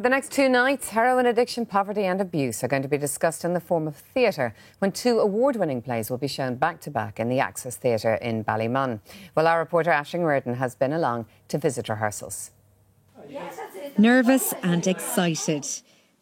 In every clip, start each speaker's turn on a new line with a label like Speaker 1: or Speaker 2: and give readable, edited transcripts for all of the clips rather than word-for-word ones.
Speaker 1: The next 2 nights, heroin addiction, poverty and abuse are going to be discussed in the form of theatre when 2 award-winning plays will be shown back-to-back in the Access Theatre in Ballymun. Well, our reporter Aisling Riordan has been along to visit rehearsals.
Speaker 2: Nervous and excited.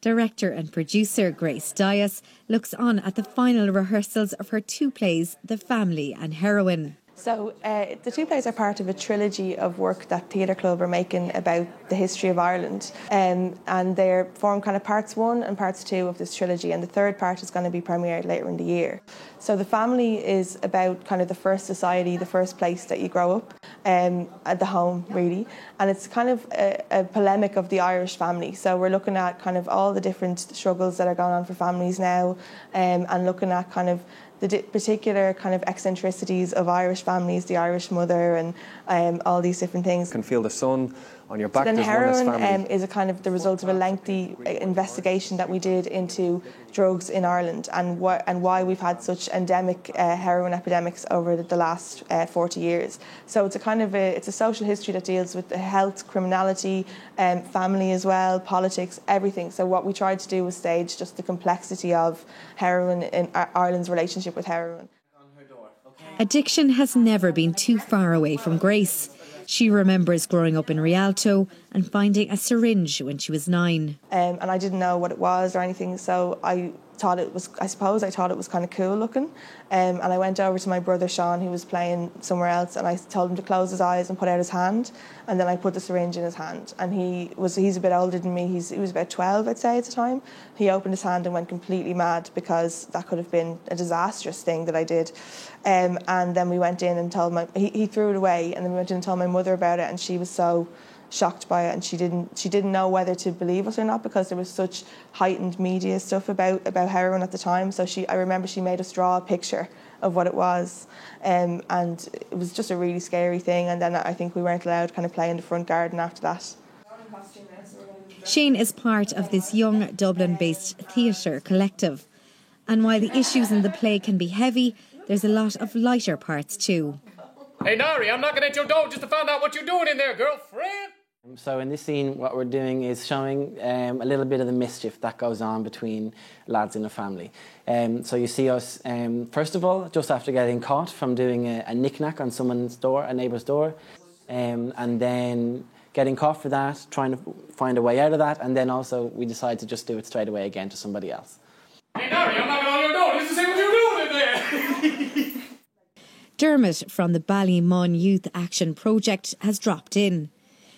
Speaker 2: Director and producer Grace Dias looks on at the final rehearsals of her 2 plays, The Family and Heroin.
Speaker 3: So the 2 plays are part of a trilogy of work that Theatre Club are making about the history of Ireland, and they form kind of parts 1 and parts 2 of this trilogy, and the 3rd part is going to be premiered later in the year. So The Family is about kind of the first society, the first place that you grow up, at the home really, and it's kind of a polemic of the Irish family. So we're looking at kind of all the different struggles that are going on for families now, and looking at kind of the particular kind of eccentricities of Irish families, the Irish mother, and all these different things.
Speaker 4: You can feel the sun on your back.
Speaker 3: So then Heroin is a kind of the result of a lengthy investigation that we did into drugs in Ireland and why we've had such endemic heroin epidemics over the last 40 years. So it's a kind of it's a social history that deals with the health, criminality, family as well, politics, everything. So what we tried to do was stage just the complexity of heroin in Ireland's relationship with heroin.
Speaker 2: Addiction has never been too far away from Grace. She remembers growing up in Rialto and finding a syringe when she was 9.
Speaker 3: And I didn't know what it was or anything, so I thought it was kind of cool looking. And I went over to my brother Sean, who was playing somewhere else, and I told him to close his eyes and put out his hand, and then I put the syringe in his hand. And he's a bit older than me, he was about 12, I'd say, at the time. He opened his hand and went completely mad because that could have been a disastrous thing that I did. And then we went in and told he threw it away, and then we went in and told my mother about it, and she was so shocked by it, and she didn't know whether to believe us or not because there was such heightened media stuff about heroin at the time. So I remember she made us draw a picture of what it was, and it was just a really scary thing. And then I think we weren't allowed to kind of play in the front garden after that.
Speaker 2: Shane is part of this young Dublin-based theatre collective, and while the issues in the play can be heavy, there's a lot of lighter parts too.
Speaker 5: Hey Nari, I'm knocking at your door just to find out what you're doing in there, girlfriend.
Speaker 6: So in this scene, what we're doing is showing a little bit of the mischief that goes on between lads in a family. So you see us, first of all, just after getting caught from doing a knick-knack on someone's door, a neighbour's door, and then getting caught for that, trying to find a way out of that, and then also we decide to just do it straight away again to somebody else.
Speaker 5: Hey Nari, I'm knocking on your door just to see what you're doing in there.
Speaker 2: Dermot from the Ballymun Youth Action Project has dropped in.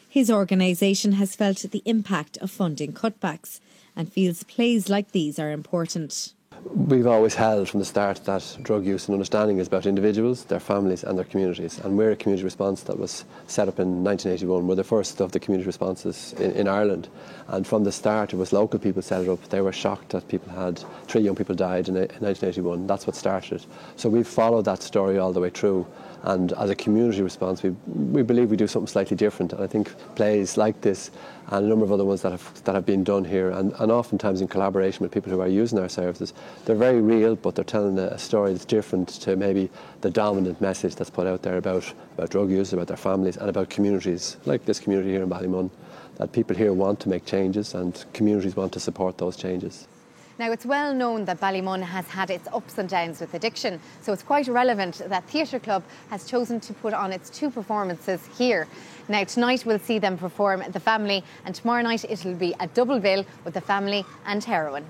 Speaker 2: His organisation has felt the impact of funding cutbacks and feels plays like these are important.
Speaker 7: We've always held from the start that drug use and understanding is about individuals, their families and their communities. And we're a community response that was set up in 1981. We're the first of the community responses in Ireland. And from the start, it was local people set it up. They were shocked that 3 young people died in 1981. That's what started it. So we've followed that story all the way through. And as a community response, we believe we do something slightly different. And I think plays like this and a number of other ones that have been done here, and oftentimes in collaboration with people who are using our services, they're very real, but they're telling a story that's different to maybe the dominant message that's put out there about drug use, about their families, and about communities, like this community here in Ballymun, that people here want to make changes and communities want to support those changes.
Speaker 1: Now, it's well known that Ballymun has had its ups and downs with addiction, so it's quite relevant that Theatre Club has chosen to put on its 2 performances here. Now, tonight we'll see them perform The Family, and tomorrow night it'll be a double bill with The Family and Heroin.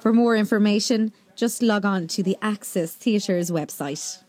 Speaker 2: For more information, just log on to the Access Theatre's website.